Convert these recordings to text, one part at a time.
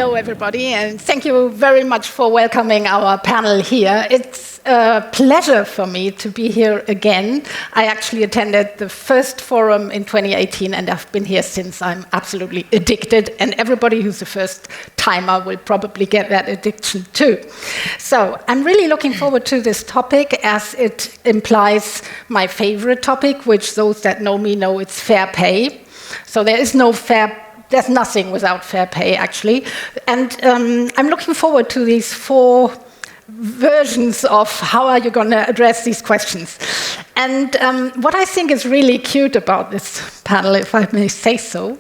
Hello, everybody, and thank you very much for welcoming our panel here. It's a pleasure for me to be here again. I actually attended the first forum in 2018, and I've been here since. I'm absolutely addicted, and everybody who's a first-timer will probably get that addiction too. So I'm really looking forward to this topic, as it implies my favorite topic, which those that know me know it's fair pay. So there's nothing without fair pay, actually. And I'm looking forward to these 4 versions of how are you going to address these questions. And what I think is really cute about this panel, if I may say so,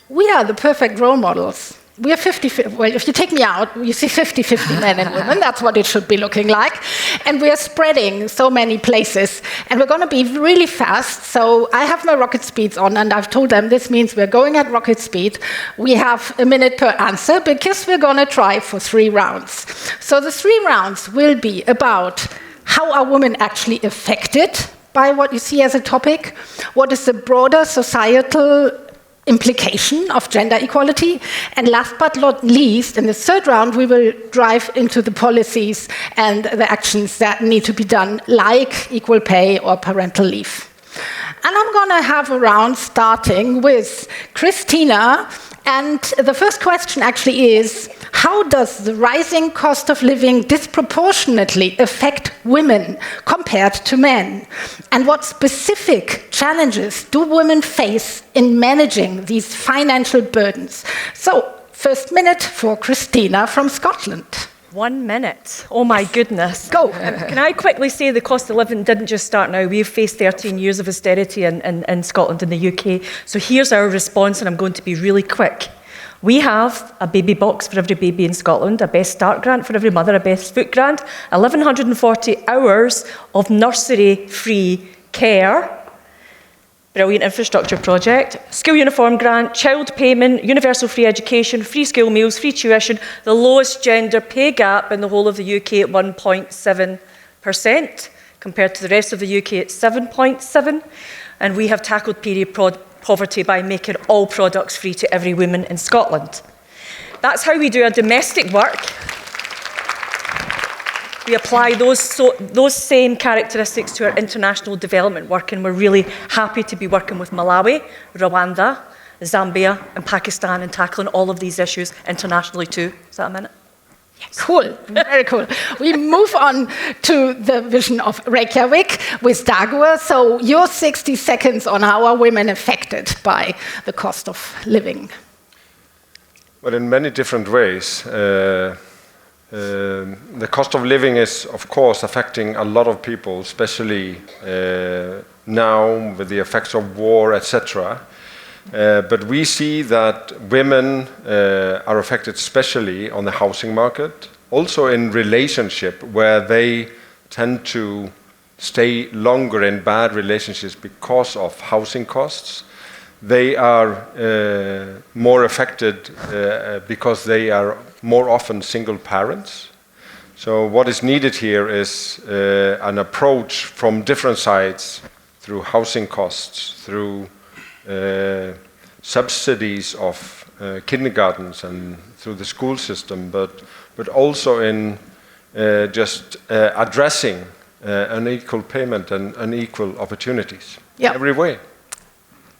we are the perfect role models. We are 50-50, well, if you take me out, you see 50-50 men and women, that's what it should be looking like. And we are spreading so many places. And we're going to be really fast, so I have my rocket speeds on, and I've told them this means we're going at rocket speed. We have a minute per answer, because we're going to try for 3 rounds. So the 3 rounds will be about how are women actually affected by what you see as a topic, what is the broader societal implication of gender equality, and last but not least, in the 3rd round, we will dive into the policies and the actions that need to be done, like equal pay or parental leave. And I'm going to have a round starting with Christina, and the first question actually is, how does the rising cost of living disproportionately affect women compared to men? And what specific challenges do women face in managing these financial burdens? So, first minute for Christina from Scotland. 1 minute. Oh my goodness. Go. Can I quickly say the cost of living didn't just start now. We've faced 13 years of austerity in Scotland and the UK. So here's our response, and I'm going to be really quick. We have a baby box for every baby in Scotland, a Best Start grant for every mother, a Best Foot grant, 1,140 hours of nursery-free care, brilliant infrastructure project, school uniform grant, child payment, universal free education, free school meals, free tuition, the lowest gender pay gap in the whole of the UK at 1.7%, compared to the rest of the UK at 7.7%, and we have tackled period poverty by making all products free to every woman in Scotland. That's how we do our domestic work. We apply those same characteristics to our international development work, and we're really happy to be working with Malawi, Rwanda, Zambia, and Pakistan and tackling all of these issues internationally too. Is that a minute? Yes. Cool, very cool. We move on to the vision of Reykjavík with Dagur. So your 60 seconds on how are women affected by the cost of living? Well, in many different ways. The cost of living is, of course, affecting a lot of people, especially now with the effects of war, etc. But we see that women are affected especially on the housing market, also in relationship where they tend to stay longer in bad relationships because of housing costs. They are more affected because they are more often single parents. So what is needed here is an approach from different sides, through housing costs, through subsidies of kindergartens and through the school system, but also in just addressing unequal payment and unequal opportunities in every way.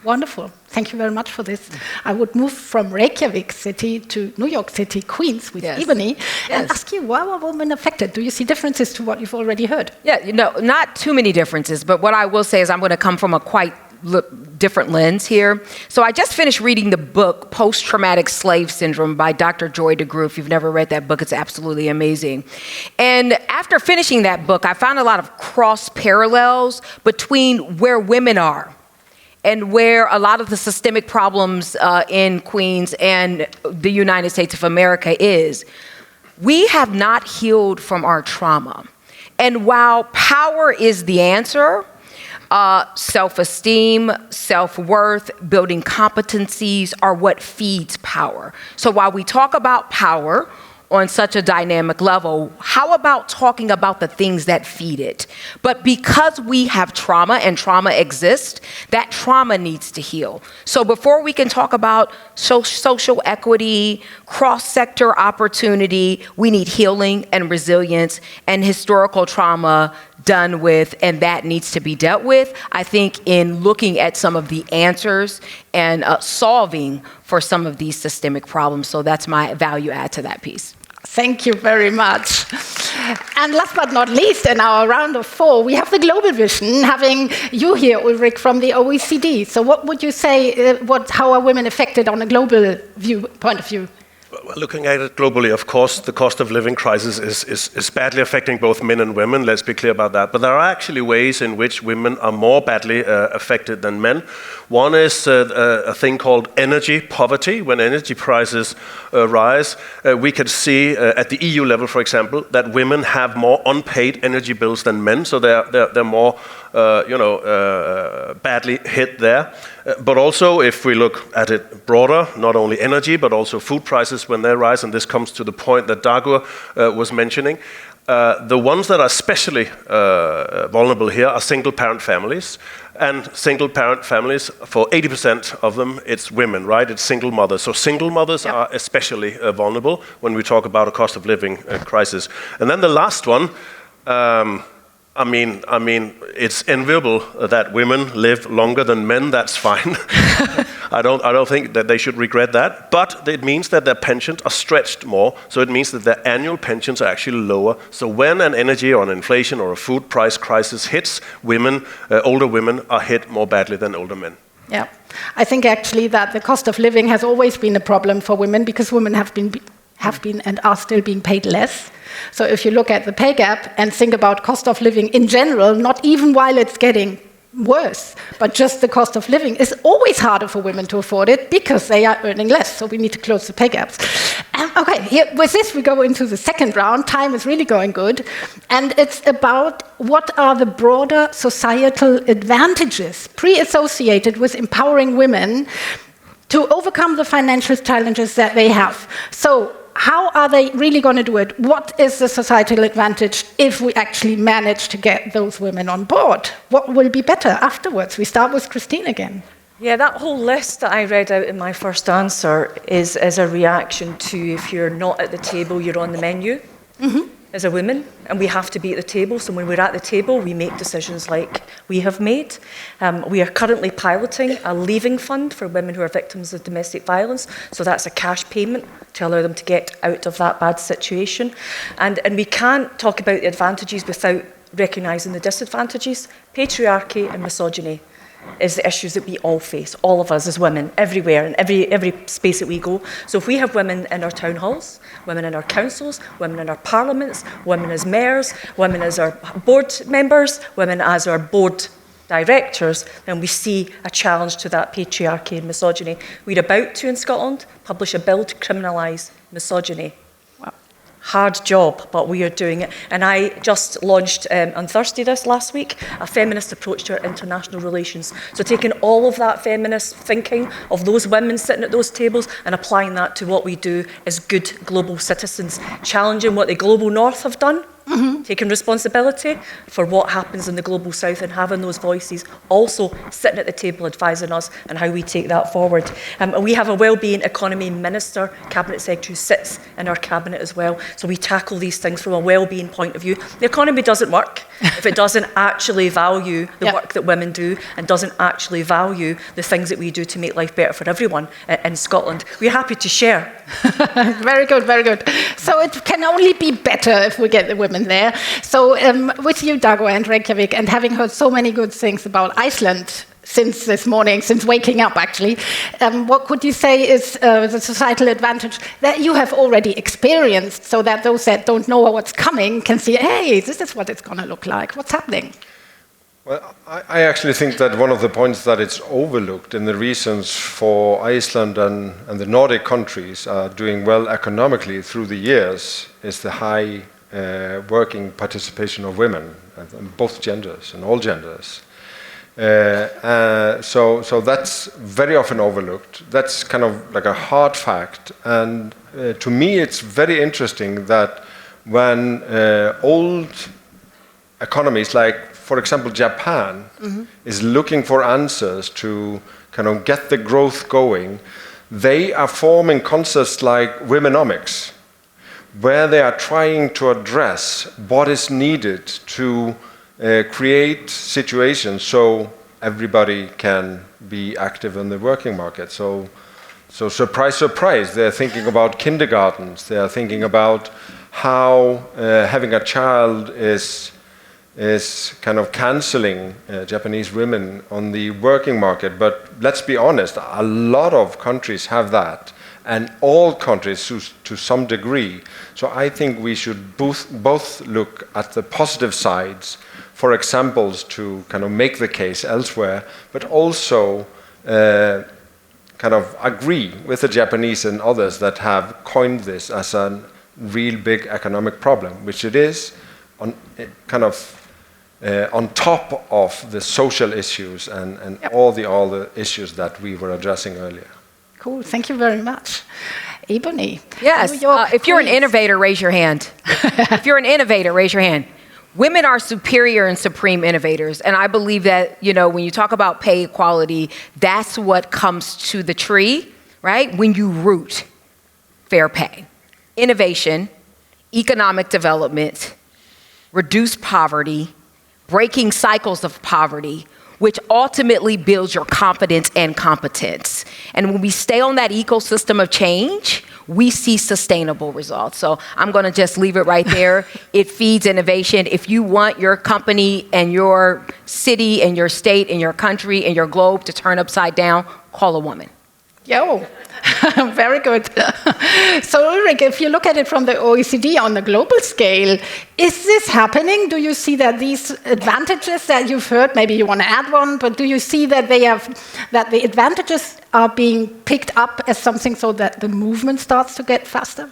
Wonderful. Thank you very much for this. I would move from Reykjavík city to New York City, Queens, with Ebony, and ask you, why are women affected? Do you see differences to what you've already heard? Yeah, not too many differences, but what I will say is I'm going to come from a quite different lens here. So I just finished reading the book, Post-Traumatic Slave Syndrome by Dr. Joy Dagur. If you've never read that book, it's absolutely amazing. And after finishing that book, I found a lot of cross parallels between where women are and where a lot of the systemic problems in Queens and the United States of America is. We have not healed from our trauma. And while power is the answer, self-esteem, self-worth, building competencies are what feeds power. So while we talk about power, on such a dynamic level, how about talking about the things that feed it? But because we have trauma and trauma exists, that trauma needs to heal. So before we can talk about social equity, cross-sector opportunity, we need healing and resilience and historical trauma done with, and that needs to be dealt with. I think in looking at some of the answers and solving for some of these systemic problems. So that's my value add to that piece. Thank you very much. And last but not least, in our round of 4, we have the global vision, having you here, Ulrik, from the OECD. So what would you say, how are women affected on a global point of view? Well, looking at it globally, of course, the cost of living crisis is badly affecting both men and women, let's be clear about that. But there are actually ways in which women are more badly affected than men. One is a thing called energy poverty. When energy prices rise, we can see at the EU level, for example, that women have more unpaid energy bills than men, so they're more badly hit there. But also, if we look at it broader, not only energy, but also food prices when they rise, and this comes to the point that Dagur was mentioning, the ones that are especially vulnerable here are single-parent families. And single-parent families, for 80% of them, it's women, right? It's single mothers. So single mothers are especially vulnerable when we talk about a cost of living crisis. And then the last one, I mean, it's enviable that women live longer than men. That's fine. I don't think that they should regret that. But it means that their pensions are stretched more. So it means that their annual pensions are actually lower. So when an energy or an inflation or a food price crisis hits women, older women are hit more badly than older men. Yeah, I think actually that the cost of living has always been a problem for women because women have been and are still being paid less. So if you look at the pay gap and think about cost of living in general, not even while it's getting worse, but just the cost of living is always harder for women to afford it because they are earning less. So we need to close the pay gaps. Okay, with this we go into the second round. Time is really going good. And it's about what are the broader societal advantages pre-associated with empowering women to overcome the financial challenges that they have. So how are they really going to do it? What is the societal advantage if we actually manage to get those women on board? What will be better afterwards? We start with Christina again. Yeah, that whole list that I read out in my first answer is a reaction to if you're not at the table, you're on the menu. Mm-hmm. As a woman, and we have to be at the table. So when we're at the table, we make decisions like we have made. We are currently piloting a leaving fund for women who are victims of domestic violence. So that's a cash payment to allow them to get out of that bad situation. And we can't talk about the advantages without recognising the disadvantages. Patriarchy and misogyny is the issues that we all face, all of us as women, everywhere, in every space that we go. So if we have women in our town halls, women in our councils, women in our parliaments, women as mayors, women as our board members, women as our board directors, then we see a challenge to that patriarchy and misogyny. We're about to, in Scotland, publish a bill to criminalise misogyny. Hard job, but we are doing it. And I just launched on Thursday last week a feminist approach to our international relations. So taking all of that feminist thinking of those women sitting at those tables and applying that to what we do as good global citizens, challenging what the global north have done, taking responsibility for what happens in the global south and having those voices also sitting at the table advising us on how we take that forward. And we have a Wellbeing Economy Minister, Cabinet Secretary, who sits in our Cabinet as well. So we tackle these things from a wellbeing point of view. The economy doesn't work if it doesn't actually value the work that women do and doesn't actually value the things that we do to make life better for everyone in Scotland. We're happy to share. Very good, very good. So it can only be better if we get the women there. So with you, Dagur, and Reykjavík, and having heard so many good things about Iceland since this morning, since waking up actually, what could you say is the societal advantage that you have already experienced so that those that don't know what's coming can see, hey, this is what it's going to look like, what's happening? Well, I actually think that one of the points that it's overlooked in the reasons for Iceland and the Nordic countries are doing well economically through the years is the high working participation of women, both genders and all genders. So that's very often overlooked. That's kind of like a hard fact. And to me, it's very interesting that when old economies like, for example, Japan is looking for answers to kind of get the growth going, they are forming concepts like womenomics, where they are trying to address what is needed to create situations so everybody can be active in the working market. So surprise, surprise, they're thinking about kindergartens, they are thinking about how having a child is kind of canceling Japanese women on the working market. But let's be honest, a lot of countries have that, and all countries to some degree. So I think we should both look at the positive sides for examples to kind of make the case elsewhere, but also kind of agree with the Japanese and others that have coined this as a real big economic problem, which it is, on kind of on top of the social issues and all the issues that we were addressing earlier. Cool, thank you very much. Ebony. Yes, if you're an innovator, raise your hand. If you're an innovator, raise your hand. Women are superior and supreme innovators. And I believe that, you know, when you talk about pay equality, that's what comes to the tree, right? When you root fair pay, innovation, economic development, reduce poverty, breaking cycles of poverty, which ultimately builds your confidence and competence. And when we stay on that ecosystem of change, we see sustainable results. So I'm gonna just leave it right there. It feeds innovation. If you want your company and your city and your state and your country and your globe to turn upside down, call a woman. Yo, very good. So Ulrik, if you look at it from the OECD on the global scale, is this happening? Do you see that these advantages that you've heard, maybe you want to add one, but do you see that that the advantages are being picked up as something so that the movement starts to get faster?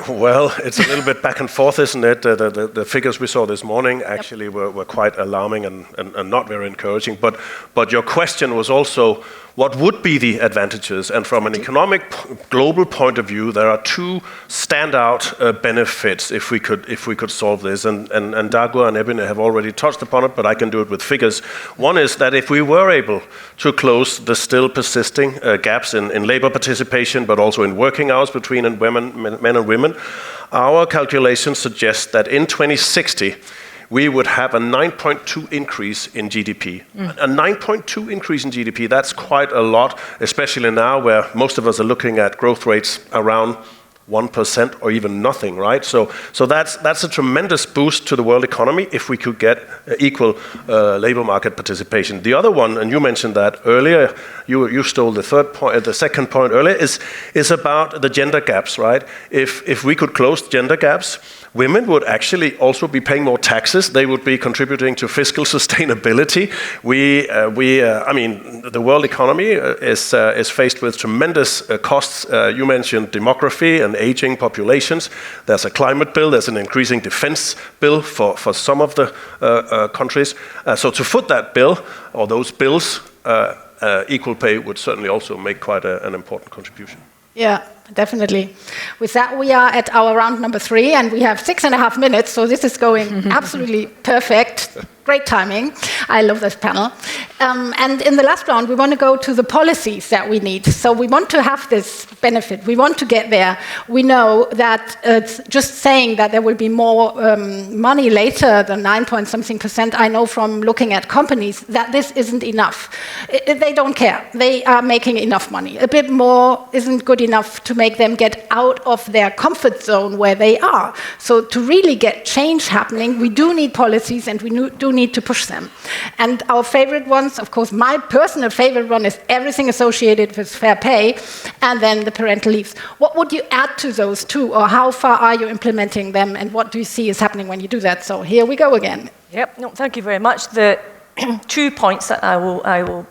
Well, it's a little bit back and forth, isn't it? The figures we saw this morning actually were quite alarming and not very encouraging. But your question was also, what would be the advantages? And from an economic global point of view, there are two standout benefits if we could solve this. And Dagur and Ebony have already touched upon it, but I can do it with figures. One is that if we were able to close the still persisting gaps in labor participation, but also in working hours between men and women, our calculations suggest that in 2060, we would have a 9.2 increase in GDP. A 9.2 increase in GDP, that's quite a lot, especially now where most of us are looking at growth rates around 1% or even nothing, right? So that's a tremendous boost to the world economy if we could get equal labor market participation. The other one, and you mentioned that earlier, you stole the third point, the second point earlier, is about the gender gaps, right? If we could close gender gaps, women would actually also be paying more taxes. They would be contributing to fiscal sustainability. I mean, the world economy is faced with tremendous costs. You mentioned demography and aging populations. There's a climate bill. There's an increasing defense bill for some of the countries. So to foot that bill, or those bills, equal pay would certainly also make quite an important contribution. Yeah, definitely. With that, we are at our round number 3, and we have 6.5 minutes, so this is going absolutely perfect. Great timing. I love this panel. And in the last round, we want to go to the policies that we need. So we want to have this benefit. We want to get there. We know that just saying that there will be more money later, the 9-point-something%, I know from looking at companies that this isn't enough. They don't care. They are making enough money. A bit more isn't good enough to make them get out of their comfort zone where they are. So to really get change happening, we do need policies, and we do need to push them. And our favorite ones, of course, my personal favorite one is everything associated with fair pay, and then the parental leaves. What would you add to those two, or how far are you implementing them, and what do you see is happening when you do that? So here we go again. Yep, no, thank you very much. The 2 points that I will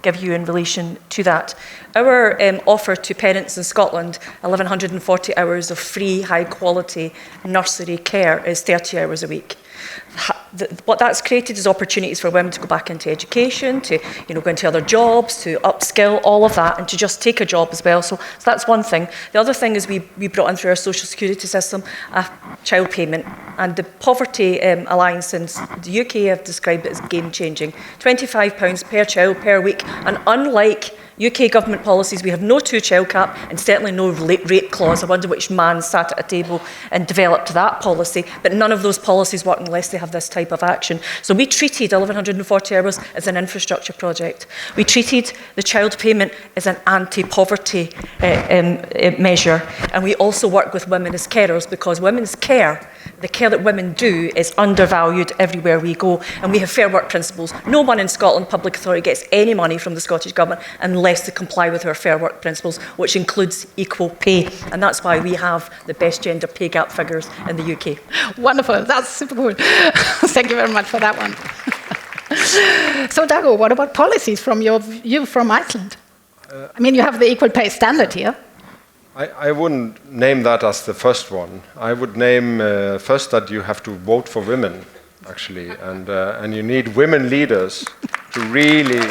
give you in relation to that. Our offer to parents in Scotland, 1,140 hours of free, high-quality nursery care, is 30 hours a week. What that's created is opportunities for women to go back into education, to go into other jobs, to upskill, all of that, and to just take a job as well. So that's one thing. The other thing is we brought in through our social security system a child payment, and the Poverty Alliance in the UK have described it as game-changing. £25 per child per week, and unlike UK government policies, we have no two-child cap and certainly no rape clause. I wonder which man sat at a table and developed that policy, but none of those policies work unless they have this type of action. So we treated 1,140 hours as an infrastructure project. We treated the child payment as an anti-poverty measure, and we also work with women as carers, because women's care, the care that women do, is undervalued everywhere we go, and we have fair work principles. No one in Scotland public authority gets any money from the Scottish Government unless they comply with our fair work principles, which includes equal pay, and that's why we have the best gender pay gap figures in the UK. Wonderful, that's super good. Thank you very much for that one. So Dagur, what about policies from you from Iceland? I mean, you have the equal pay standard here. I wouldn't name that as the first one. I would name first that you have to vote for women, actually, and you need women leaders to really...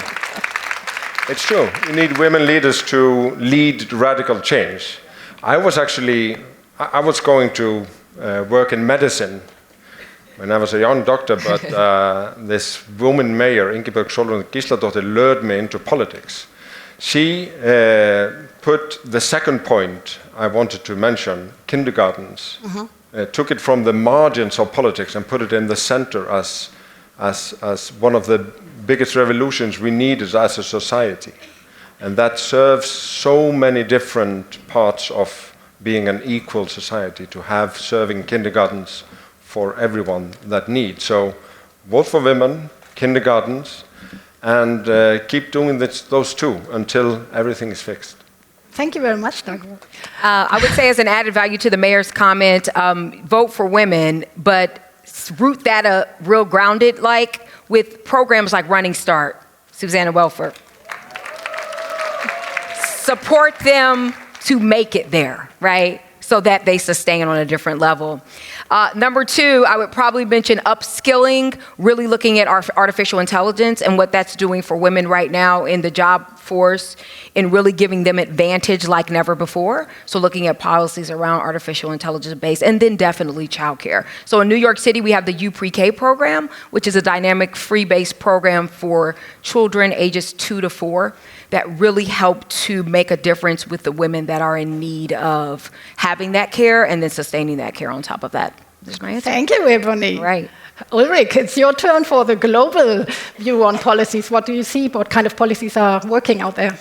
It's true. You need women leaders to lead radical change. I was going to work in medicine when I was a young doctor, but this woman mayor, Ingibjörg Sólrún Gísladóttir, lured me into politics. She put the second point I wanted to mention, kindergartens, took it from the margins of politics and put it in the center as one of the biggest revolutions we need as a society. And that serves so many different parts of being an equal society, to have serving kindergartens for everyone that needs. So vote for women, kindergartens, and keep doing those two until everything is fixed. Thank you very much, Dagur. I would say, as an added value to the mayor's comment, vote for women, but root that real grounded, with programs like Running Start, Susanna Welford. Support them to make it there, right? So that they sustain on a different level. Number two, I would probably mention upskilling, really looking at artificial intelligence and what that's doing for women right now in the job force, and really giving them advantage like never before. So looking at policies around artificial intelligence based, and then definitely childcare. So in New York City, we have the U-Pre-K program, which is a dynamic free-based program for children ages 2 to 4 that really help to make a difference with the women that are in need of having that care and then sustaining that care on top of that. That's my answer. Thank you, Ebony. Right. Ulrik, it's your turn for the global view on policies. What do you see? What kind of policies are working out there?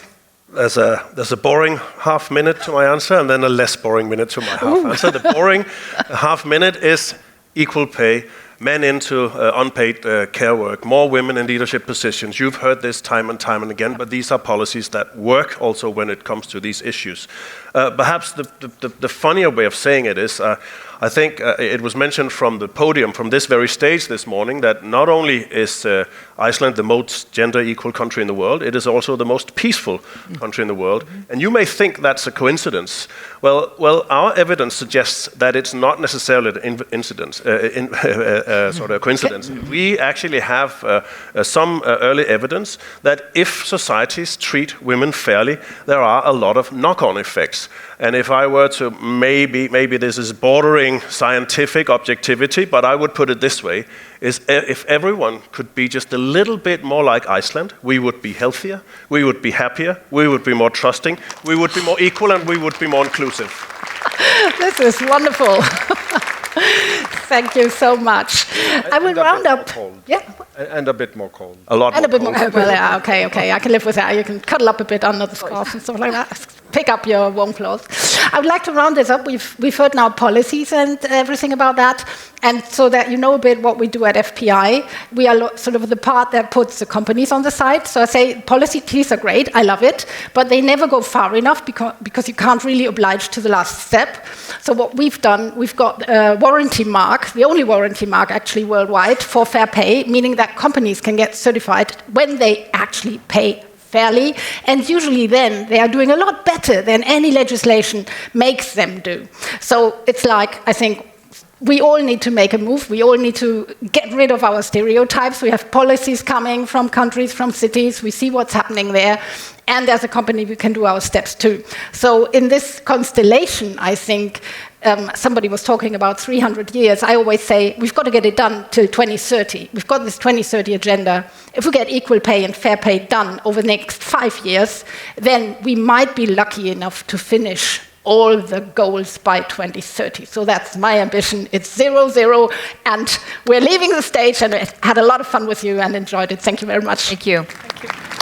There's a boring half minute to my answer, and then a less boring minute to my half answer. The boring half minute is equal pay, men into unpaid care work, more women in leadership positions. You've heard this time and time and again, but these are policies that work also when it comes to these issues. Perhaps the funnier way of saying it is, I think it was mentioned from the podium, from this very stage this morning, that not only is Iceland the most gender equal country in the world, it is also the most peaceful country in the world. And you may think that's a coincidence. Well, our evidence suggests that it's not necessarily an a coincidence. We actually have some early evidence that if societies treat women fairly, there are a lot of knock-on effects. And if I were to, maybe this is bordering scientific objectivity, but I would put it this way, is if everyone could be just a little bit more like Iceland, we would be healthier, we would be happier, we would be more trusting, we would be more equal, and we would be more inclusive. This is wonderful. Thank you so much. I will round up. Yeah. And a bit more cold. A lot and more a bit more. Well, yeah, okay. I can live with that. You can cuddle up a bit under the scarf and stuff like that. Pick up your warm clothes. I would like to round this up. We've heard now policies and everything about that, and so that you know a bit what we do at FPI. We are sort of the part that puts the companies on the side. So I say policies are great. I love it, but they never go far enough because you can't really oblige to the last step. So what we've done, we've got a warranty mark, the only warranty mark actually worldwide for fair pay, meaning that companies can get certified when they actually pay fairly, and usually then they are doing a lot better than any legislation makes them do. So it's like, I think, we all need to make a move. We all need to get rid of our stereotypes. We have policies coming from countries, from cities. We see what's happening there. And as a company, we can do our steps too. So in this constellation, I think somebody was talking about 300 years. I always say we've got to get it done till 2030. We've got this 2030 agenda. If we get equal pay and fair pay done over the next 5 years, then we might be lucky enough to finish all the goals by 2030. So that's my ambition. It's 0-0, and we're leaving the stage, and I had a lot of fun with you and enjoyed it. Thank you very much. Thank you. Thank you.